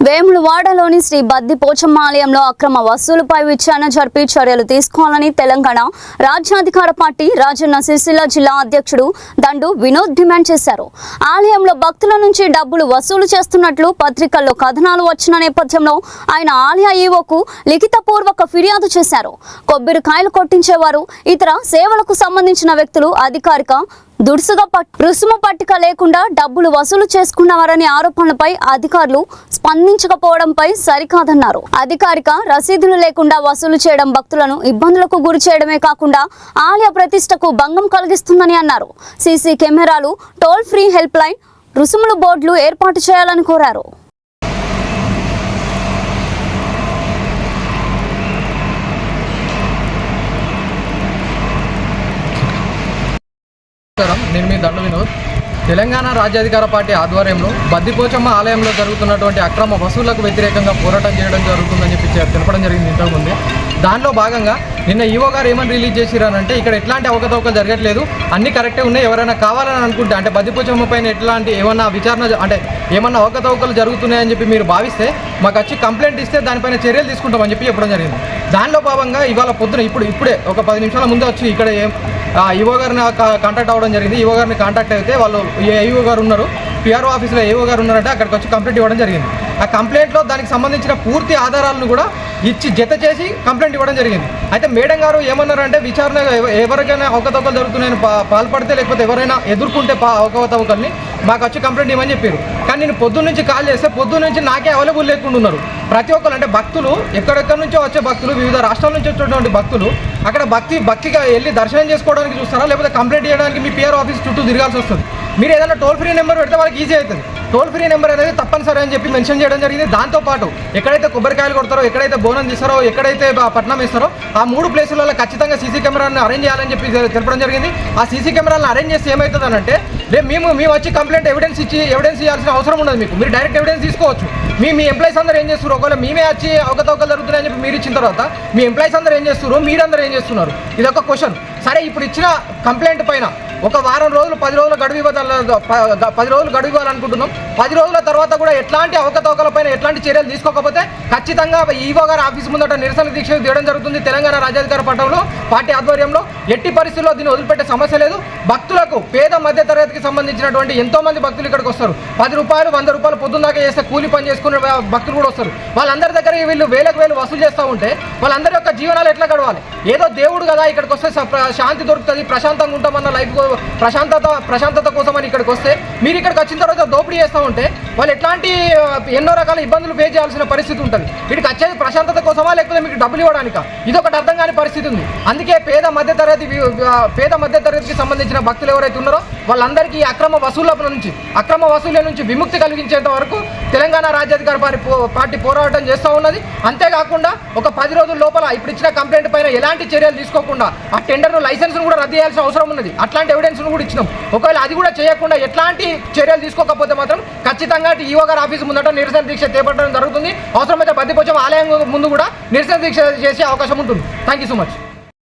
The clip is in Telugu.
వేములవాడలోని శ్రీ బద్ది పోచమ్మ ఆలయంలో అక్రమ వసూలుపై విచారణ జరిపి చర్యలు తీసుకోవాలని తెలంగాణ రాజ్యాధికార పార్టీ రాజన్న సిరిసిల్ల జిల్లా అధ్యక్షుడు దండు వినోద్ డిమాండ్ చేశారు. ఆలయంలో భక్తుల నుంచి డబ్బులు వసూలు చేస్తున్నట్లు పత్రికల్లో కథనాలు వచ్చిన నేపథ్యంలో ఆయన ఆలయ ఈవోకు లిఖితపూర్వక ఫిర్యాదు చేశారు. కొబ్బరికాయలు కొట్టించేవారు, ఇతర సేవలకు సంబంధించిన వ్యక్తులు అధికారిక రుసుము పట్టిక లేకుండా డబ్బులు వసూలు చేసుకున్నవారనే ఆరోపణలపై అధికారులు స్పందించకపోవడంపై సరికాదన్నారు. అధికారిక రసీదులు లేకుండా వసూలు చేయడం భక్తులను ఇబ్బందులకు గురి చేయడమే కాకుండా ఆలయ ప్రతిష్టకు భంగం కలిగిస్తుందని అన్నారు. సీసీ కెమెరాలు, టోల్ ఫ్రీ హెల్ప్ లైన్, రుసుముల బోర్డులు ఏర్పాటు చేయాలని కోరారు. నేను మీ దండు వినోద్. తెలంగాణ రాజ్యాధికార పార్టీ ఆధ్వర్యంలో బద్దిపోచమ్మ ఆలయంలో జరుగుతున్నటువంటి అక్రమ వసూళ్లకు వ్యతిరేకంగా పోరాటం చేయడం జరుగుతుందని చెప్పి తెలపడం జరిగింది ఇంతకుముందే. దానిలో భాగంగా నిన్న ఈవో గారు ఏమని రిలీజ్ చేసిరానంటే ఇక్కడ ఎట్లాంటి అవకతవకలు జరగట్లేదు, అన్నీ కరెక్టే ఉన్నాయి. ఎవరైనా కావాలని అనుకుంటే అంటే బద్దిపోచమ్మ పైన ఎట్లాంటి ఏమన్నా విచారణ అంటే ఏమన్నా అవకతవకలు జరుగుతున్నాయని చెప్పి మీరు భావిస్తే మాకు వచ్చి కంప్లైంట్ ఇస్తే దానిపైన చర్యలు తీసుకుంటామని చెప్పి చెప్పడం జరిగింది. దానిలో భాగంగా ఇవాళ పొద్దున ఇప్పుడే ఒక 10 నిమిషాల ముందే వచ్చి ఇక్కడ ఈవో గారిని కాంటాక్ట్ అవ్వడం జరిగింది. ఈవో గారిని కాంటాక్ట్ అయితే వాళ్ళు ఏఈఓ గారు ఉన్నారు, పిఆర్ఓ ఆఫీస్లో ఏఓ గారు ఉన్నారంటే అక్కడికి వచ్చి కంప్లైంట్ ఇవ్వడం జరిగింది. ఆ కంప్లైంట్లో దానికి సంబంధించిన పూర్తి ఆధారాలను కూడా ఇచ్చి జత చేసి కంప్లైంట్ ఇవ్వడం జరిగింది. అయితే మేడం గారు ఏమన్నారంటే విచారణ ఎవరికైనా అవకతవకలు జరుగుతున్నాయని పాల్పడితే లేకపోతే ఎవరైనా ఎదుర్కొంటే అవకతవకల్ని మాకు వచ్చి కంప్లైంట్ ఇవ్వమని చెప్పారు. కానీ నేను పొద్దున్న నుంచి కాల్ చేస్తే పొద్దున్న నుంచి నాకే అవైలబుల్ లేకుండా ఉన్నారు. ప్రతి ఒక్కరు అంటే భక్తులు ఎక్కడెక్కడి నుంచో వచ్చే భక్తులు, వివిధ రాష్ట్రాల నుంచి వచ్చేటువంటి భక్తులు అక్కడ భక్తిగా వెళ్ళి దర్శనం చేసుకోవడానికి చూస్తారా, లేకపోతే కంప్లైంట్ చేయడానికి మీ పిఆర్ఓ ఆఫీస్ చుట్టూ తిరగాల్సి వస్తుంది. మీరు ఏదైనా టోల్ ఫ్రీ నెంబర్ పెడితే వాళ్ళకి ఈజీ అవుతుంది. టోల్ ఫ్రీ నెంబర్ అనేది తప్పనిసరి అని చెప్పి మెన్షన్ చేయడం జరిగింది. దాంతోపాటు ఎక్కడైతే కొబ్బరికాయలు కొడతారో, ఎక్కడైతే బోనం తీస్తారో, ఎక్కడైతే పట్నం ఇస్తారో ఆ 3 ప్లేసులలో ఖచ్చితంగా సీసీ కెమెరాలను అరేంజ్ చేయాలని చెప్పి తెలపడం జరిగింది. ఆ సీసీ కెమెరాలను అరేంజ్ చేస్తే ఏమవుతుందనంటే మేము వచ్చి కంప్లైంట్ ఎవిడెన్స్ ఇవ్వాల్సిన అవసరం ఉండదు. మీరు డైరెక్ట్ ఎవిడెన్స్ తీసుకోవచ్చు. మీ ఎంప్లాయీస్ అందరూ ఏం చేస్తారు, ఒకవేళ మేమే వచ్చి అవకతవకలు జరుగుతున్నాయని చెప్పి మీరు ఇచ్చిన తర్వాత మీ ఎంప్లాయీస్ అందరూ ఏం చేస్తారు, మీరందరూ ఏం చేస్తున్నారు, ఇదొక క్వశ్చన్. సరే, ఇప్పుడు ఇచ్చిన కంప్లైంట్ పైన ఒక వారం రోజులు 10 రోజుల గడువు ఇవ్వాలనుకుంటున్నాం. 10 రోజుల తర్వాత కూడా ఎట్లాంటి అవకతవకల పైన ఎట్లాంటి చర్యలు తీసుకోకపోతే ఖచ్చితంగా ఈవో గారి ఆఫీస్ ముందట నిరసన దీక్ష చేయడం జరుగుతుంది. తెలంగాణ రాజ్యాధికార పార్టీ ఆధ్వర్యంలో ఎట్టి పరిస్థితుల్లో దీన్ని వదిలిపెట్టే సమస్య లేదు. భక్తులకు, పేద మధ్య తరగతికి సంబంధించినటువంటి ఎంతో మంది భక్తులు ఇక్కడికి వస్తారు. 10 రూపాయలు 100 రూపాయలు పొద్దున్నాక చేస్తే కూలి పని చేసుకునే భక్తులు కూడా వస్తారు. వాళ్ళందరి దగ్గర వీళ్ళు వేలకు వసూలు చేస్తూ ఉంటే వాళ్ళందరి యొక్క జీవనాలు ఎట్లా గడవాలి? ఏదో దేవుడు కదా ఇక్కడికి వస్తే శాంతి దొరుకుతుంది, ప్రశాంతంగా ఉంటామన్న లైఫ్ ప్రశాంతత కోసం అని ఇక్కడికి వస్తే మీరు ఇక్కడికి వచ్చిన తర్వాత దోపిడీ చేస్తూ ఉంటే వాళ్ళు ఎట్లాంటి ఎన్నో రకాల ఇబ్బందులు ఫేస్ చేయాల్సిన పరిస్థితి ఉంటుంది. వీటికి వచ్చేది ప్రశాంతత కోసమా లేకపోతే మీకు డబ్బులు ఇవ్వడానికా? ఇదొకటి అర్థం కాని పరిస్థితి ఉంది. అందుకే పేద మధ్యతరగతికి సంబంధించిన భక్తులు ఎవరైతే ఉన్నారో వాళ్ళందరికీ అక్రమ వసూళ్ల నుంచి విముక్తి కలిగించేంత వరకు తెలంగాణ రాజ్యాధికార పార్టీ పోరాటం చేస్తూ ఉన్నది. అంతేకాకుండా ఒక 10 రోజుల లోపల ఇప్పుడు ఇచ్చిన కంప్లైంట్ పైన ఎలాంటి చర్యలు తీసుకోకుండా ఆ టెండర్ను లైసెన్స్ను కూడా రద్దు చేయాల్సిన అవసరం ఉన్నది. అట్లాంటి ఎవిడెన్స్ను కూడా ఇచ్చినాం. ఒకవేళ అది కూడా చేయకుండా ఎట్లాంటి చర్యలు తీసుకోకపోతే మాత్రం ఖచ్చితంగా ఈవో గారి ఆఫీస్ ముందట నిరసన దీక్ష చేపట్టడం జరుగుతుంది. అవసరమైతే బద్దిపోచమ్మ ఆలయం ముందు కూడా నిరసన దీక్ష చేసే అవకాశం ఉంటుంది. Thank you so much.